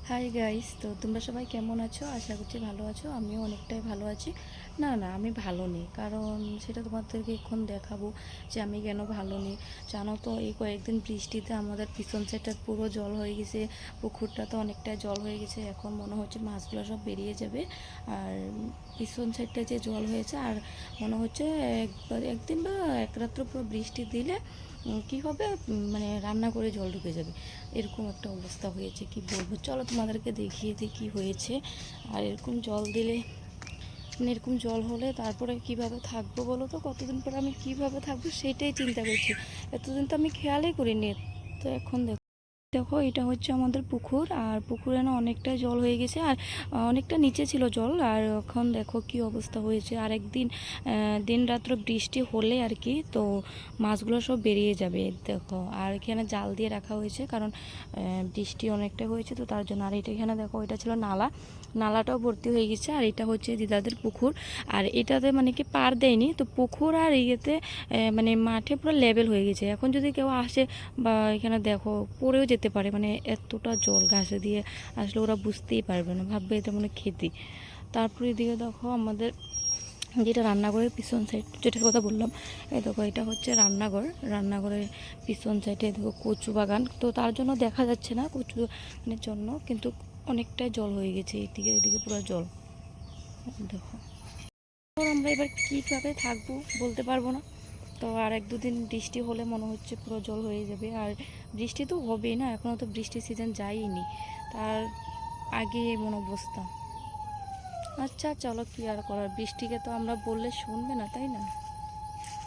Hi guys, তো তোমরা সবাই কেমন আছো? আশা করছি ভালো আছো। আমিও অনেকটাই ভালো আছি। না না, আমি ভালো নেই, কারণ সেটা তোমাদেরকে এখন দেখাবো যে আমি কেন ভালো নেই। জানো তো, এই কয়েকদিন বৃষ্টিতে আমাদের পিছন সাইডটা পুরো জল হয়ে গেছে। পুকুরটা তো অনেকটাই জল হয়ে গেছে, এখন মনে হচ্ছে মাছগুলো সব বেরিয়ে যাবে। আর পিছন সাইডটা যে জল হয়েছে, আর মনে হচ্ছে একদিন বা এক রাত্র পুরো বৃষ্টি দিলে কি হবে, মানে রান্না করে জল ঢুকে যাবে, এরকম একটা অবস্থা হয়েছে। কি বলবো, চলো তোমাদেরকে দেখিয়ে দিই কী হয়েছে। আর এরকম জল দিলে, মানে এরকম জল হলে তারপরে কিভাবে থাকবো বলো তো? কতদিন পরে আমি কিভাবে থাকবো সেটাই চিন্তা করছি। এতদিন তো আমি খেয়ালই করিনি। তো এখন দেখো, দেখো এটা হচ্ছে আমাদের পুকুর, আর পুকুরে না অনেকটাই জল হয়ে গেছে, আর অনেকটা নিচে ছিল জল। আর এখন দেখো কি অবস্থা হয়েছে। আর একদিন দিন রাত্র বৃষ্টি হলে আর কি, তো মাছগুলো সব বেরিয়ে যাবে দেখো। আর এখানে জাল দিয়ে রাখা হয়েছে, কারণ বৃষ্টি অনেকটা হয়েছে, তো তার জন্য। আর এটা এখানে দেখো, এটা ছিল নালা, নালাটাও ভর্তি হয়ে গেছে। আর এটা হচ্ছে দিদাদের পুকুর। আর এটাতে মানে কি পার দেয়নি, তো পুকুর আর ইয়েতে মানে মাঠে পুরো লেভেল হয়ে গেছে। এখন যদি কেউ আসে বা এখানে দেখো, পড়েও যেতে পারে, মানে এতটা জল ঘাসে দিয়ে আসলে ওরা বুঝতেই পারবে না, ভাববে এটা মানে খেতে। তারপরে এদিকে দেখো আমাদের যেটা রান্নাঘরের পিছন সাইড, যেটার কথা বললাম, এই দেখো এটা হচ্ছে রান্নাঘর। রান্নাঘরের পিছন সাইডে দেখো কচু বাগান, তো তার জন্য দেখা যাচ্ছে না কচু বাগানের জন্য, কিন্তু অনেকটাই জল হয়ে গেছে এদিকে, এদিকে পুরো জল দেখো। আমরা এবার কীভাবে থাকবো বলতে পারবো না। তো আর এক দুদিন বৃষ্টি হলে মনে হচ্ছে পুরো জল হয়ে যাবে। আর বৃষ্টি তো হবেই না, এখনও তো বৃষ্টির সিজন যায়নি, তার আগে এমন অবস্থা। আচ্ছা চলো, কি আর করার, বৃষ্টিকে তো আমরা বললে শুনবে না, তাই না?